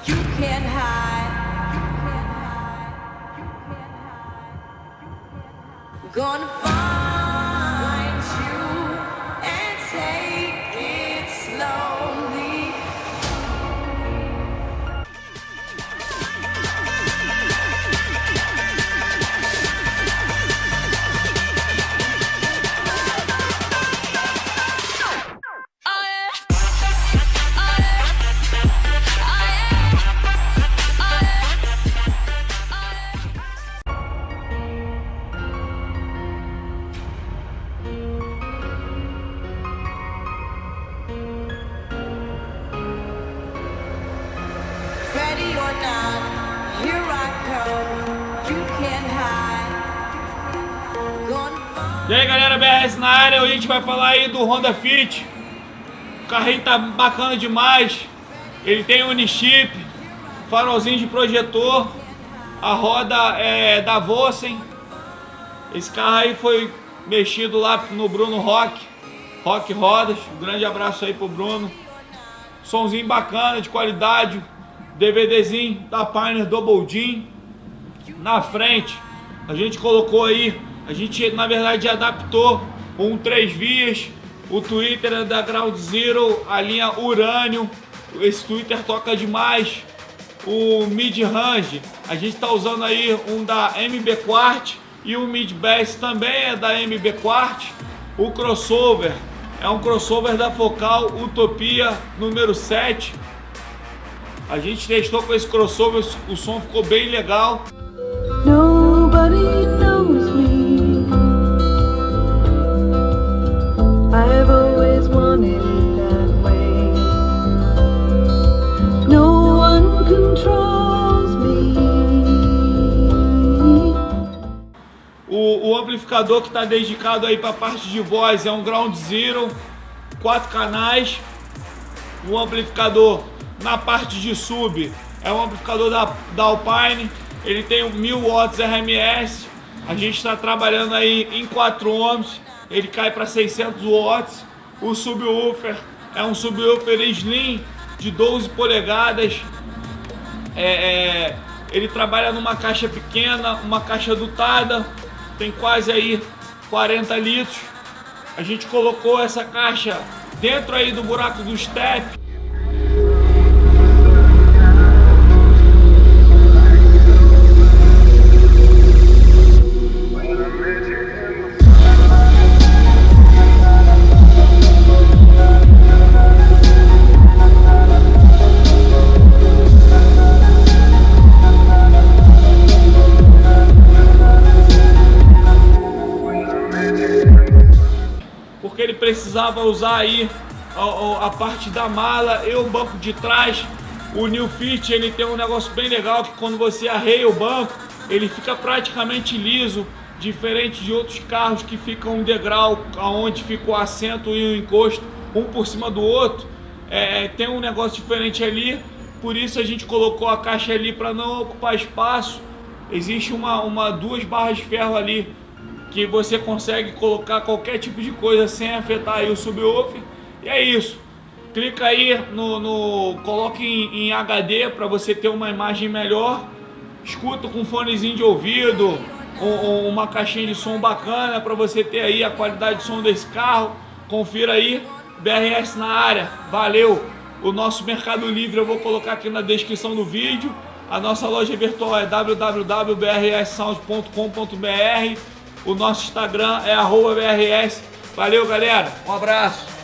You can't hide. Gonna find you and take it slowly. Ready or not, here I come. You can't hide. Gonna find. E aí galera, BRS na área, hoje a gente vai falar aí do Honda Fit. O carrinho tá bacana demais. Ele tem Unichip, farolzinho de projetor, a roda é da Vossen. Esse carro aí foi mexido lá no Bruno Rock Rodas. Um grande abraço aí pro Bruno. Sonzinho bacana, de qualidade. DVDzinho da Pioneer Double Din. Na frente a gente colocou aí, a gente na verdade adaptou um 3 vias. O Twitter é da Ground Zero, a linha Urânio. Esse Twitter toca demais. O Mid Range, a gente tá usando aí um da MB Quart. E o Mid Bass também é da MB Quart. O crossover é um crossover da Focal Utopia número 7. A gente testou com esse crossover, o som ficou bem legal. Nobody knows me. I've always wanted it that way. No one controls me. O amplificador que está dedicado aí para a parte de voz é um Ground Zero, 4 canais. O amplificador na parte de sub é um amplificador da Alpine. Ele tem 1000 watts RMS. A gente está trabalhando aí em 4 ohms. Ele cai para 600 watts. O subwoofer é um subwoofer Slim de 12 polegadas. Ele trabalha numa caixa pequena, uma caixa dutada. Tem quase aí 40 litros. A gente colocou essa caixa dentro aí do buraco do step. Porque ele precisava usar aí a parte da mala e o banco de trás. O New Fit, ele tem um negócio bem legal, que quando você arreia o banco, ele fica praticamente liso, diferente de outros carros que ficam um degrau onde fica o assento e o encosto um por cima do outro. Tem um negócio diferente ali, por isso a gente colocou a caixa ali para não ocupar espaço. Existe duas barras de ferro ali que você consegue colocar qualquer tipo de coisa sem afetar aí o subwoofer. E é isso. Clica aí coloque em HD para você ter uma imagem melhor. Escuta com fonezinho de ouvido, uma caixinha de som bacana para você ter aí a qualidade de som desse carro. Confira aí, BRS na área. Valeu! O nosso Mercado Livre eu vou colocar aqui na descrição do vídeo. A nossa loja virtual é www.brssound.com.br. O nosso Instagram é @brs. Valeu, galera. Um abraço.